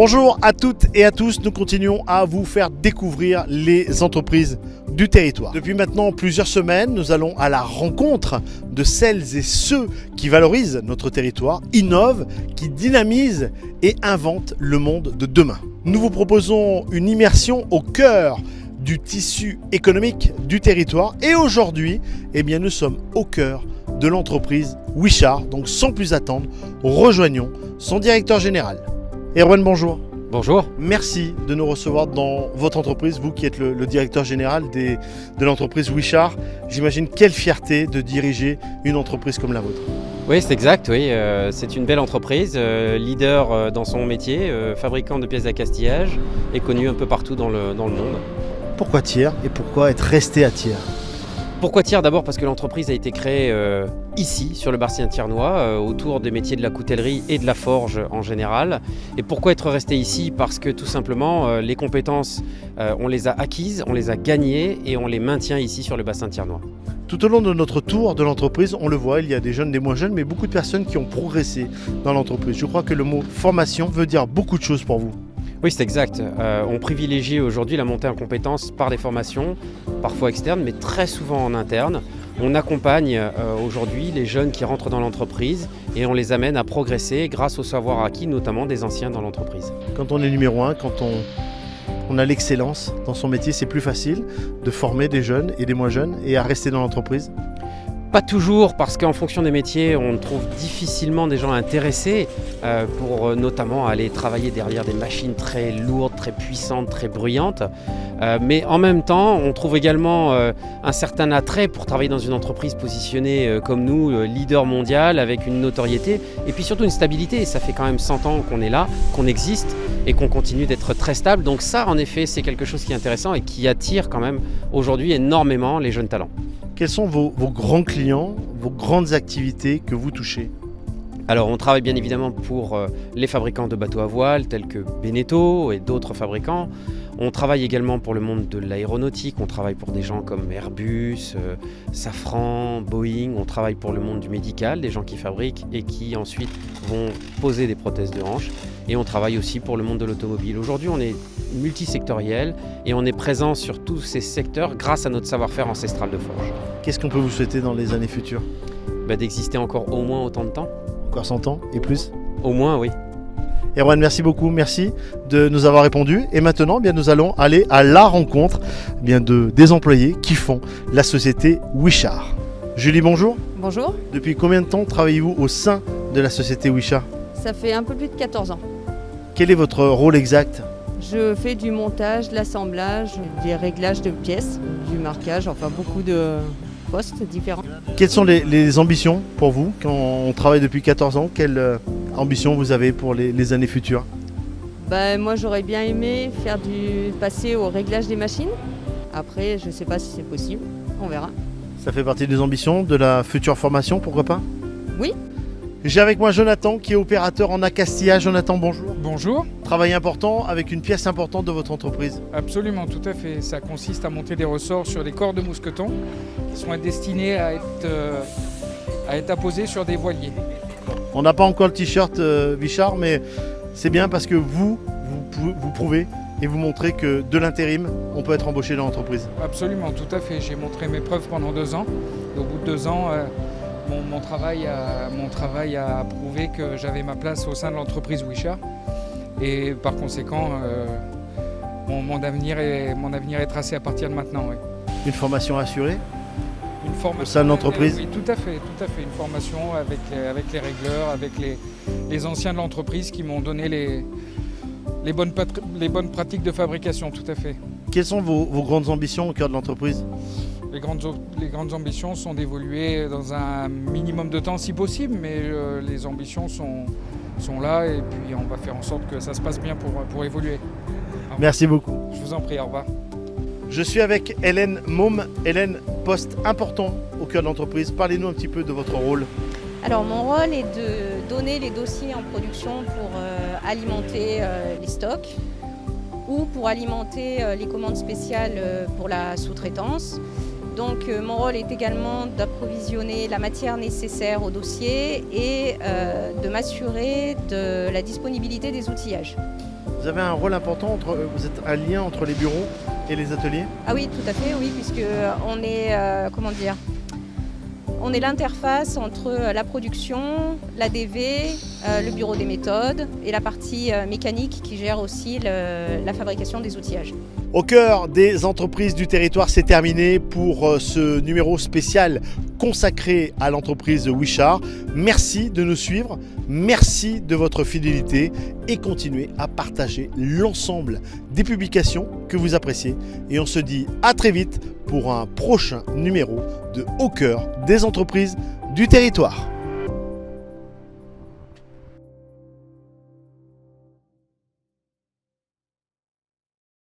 Bonjour à toutes et à tous, nous continuons à vous faire découvrir les entreprises du territoire. Depuis maintenant plusieurs semaines, nous allons à la rencontre de celles et ceux qui valorisent notre territoire, innovent, qui dynamisent et inventent le monde de demain. Nous vous proposons une immersion au cœur du tissu économique du territoire et aujourd'hui, nous sommes au cœur de l'entreprise Wichart. Donc sans plus attendre, rejoignons son directeur général. Erwan, bonjour. Bonjour. Merci de nous recevoir dans votre entreprise, vous qui êtes le directeur général de l'entreprise Wichart. J'imagine quelle fierté de diriger une entreprise comme la vôtre. Oui, c'est exact. Oui. C'est une belle entreprise, leader dans son métier, fabricant de pièces d'accastillage et connu un peu partout dans le monde. Pourquoi Thiers et pourquoi être resté à Thiers ? Pourquoi Thiers ? D'abord parce que l'entreprise a été créée ici, sur le bassin thiernois, autour des métiers de la coutellerie et de la forge en général. Et pourquoi être resté ici ? Parce que tout simplement, les compétences, on les a acquises, on les a gagnées et on les maintient ici sur le bassin thiernois. Tout au long de notre tour de l'entreprise, on le voit, il y a des jeunes, des moins jeunes, mais beaucoup de personnes qui ont progressé dans l'entreprise. Je crois que le mot formation veut dire beaucoup de choses pour vous. Oui, c'est exact. On privilégie aujourd'hui la montée en compétences par des formations, parfois externes, mais très souvent en interne. On accompagne aujourd'hui les jeunes qui rentrent dans l'entreprise et on les amène à progresser grâce au savoir acquis, notamment des anciens dans l'entreprise. Quand on est numéro 1, quand on a l'excellence dans son métier, c'est plus facile de former des jeunes et des moins jeunes et à rester dans l'entreprise. Pas toujours, parce qu'en fonction des métiers, on trouve difficilement des gens intéressés pour notamment aller travailler derrière des machines très lourdes, très puissantes, très bruyantes. Mais en même temps, on trouve également un certain attrait pour travailler dans une entreprise positionnée comme nous, leader mondial, avec une notoriété et puis surtout une stabilité. Et ça fait quand même 100 ans qu'on est là, qu'on existe et qu'on continue d'être très stable. Donc ça, en effet, c'est quelque chose qui est intéressant et qui attire quand même aujourd'hui énormément les jeunes talents. Quels sont vos grands clients, vos grandes activités que vous touchez ? Alors on travaille bien évidemment pour les fabricants de bateaux à voile tels que Beneteau et d'autres fabricants. On travaille également pour le monde de l'aéronautique, on travaille pour des gens comme Airbus, Safran, Boeing. On travaille pour le monde du médical, des gens qui fabriquent et qui ensuite vont poser des prothèses de hanche. Et on travaille aussi pour le monde de l'automobile. Aujourd'hui on est multisectoriel et on est présent sur tous ces secteurs grâce à notre savoir-faire ancestral de forge. Qu'est-ce qu'on peut vous souhaiter dans les années futures ? D'exister encore au moins autant de temps. Encore 100 ans et plus ? Au moins, oui. Erwan, merci beaucoup, merci de nous avoir répondu. Et maintenant, nous allons aller à la rencontre des employés qui font la société Wichart. Julie, bonjour. Bonjour. Depuis combien de temps travaillez-vous au sein de la société Wichart ? Ça fait un peu plus de 14 ans. Quel est votre rôle exact ? Je fais du montage, de l'assemblage, des réglages de pièces, du marquage, enfin beaucoup de postes différents. Quelles sont les ambitions pour vous quand on travaille depuis 14 ans ? Quelles ambitions vous avez pour les années futures ? Moi j'aurais bien aimé passer au réglage des machines. Après je ne sais pas si c'est possible, on verra. Ça fait partie des ambitions de la future formation, pourquoi pas ? Oui. J'ai avec moi Jonathan qui est opérateur en accastillage. Jonathan, bonjour. Bonjour. Travail important avec une pièce importante de votre entreprise. Absolument, tout à fait. Ça consiste à monter des ressorts sur des corps de mousqueton qui sont destinés à être apposés sur des voiliers. On n'a pas encore le t-shirt Wichart, mais c'est bien parce que vous prouvez et vous montrez que de l'intérim, on peut être embauché dans l'entreprise. Absolument, tout à fait. J'ai montré mes preuves pendant 2 ans. Au bout de 2 ans, mon travail a prouvé que j'avais ma place au sein de l'entreprise Wichart. Et par conséquent, mon avenir est tracé à partir de maintenant. Oui. Une formation assurée ? Une formation au sein de l'entreprise ? Oui, tout à fait. Une formation avec les régleurs, avec les anciens de l'entreprise qui m'ont donné les bonnes pratiques de fabrication, tout à fait. Quelles sont vos grandes ambitions au cœur de l'entreprise ? Les grandes ambitions sont d'évoluer dans un minimum de temps si possible, mais les ambitions sont là et puis on va faire en sorte que ça se passe bien pour évoluer. Merci beaucoup. Je vous en prie, au revoir. Je suis avec Hélène Môme. Hélène, poste important au cœur de l'entreprise. Parlez-nous un petit peu de votre rôle. Alors mon rôle est de donner les dossiers en production pour alimenter les stocks ou pour alimenter les commandes spéciales pour la sous-traitance. Donc mon rôle est également d'approvisionner la matière nécessaire au dossier et de m'assurer de la disponibilité des outillages. Vous avez un rôle important, vous êtes un lien entre les bureaux et les ateliers? Ah oui, tout à fait, oui, puisque on est, on est l'interface entre la production, l'ADV, le bureau des méthodes et la partie mécanique qui gère aussi la fabrication des outillages. Au cœur des entreprises du territoire, c'est terminé pour ce numéro spécial consacré à l'entreprise Wishart. Merci de nous suivre, merci de votre fidélité et continuez à partager l'ensemble des publications que vous appréciez. Et on se dit à très vite pour un prochain numéro de Au cœur des entreprises du territoire.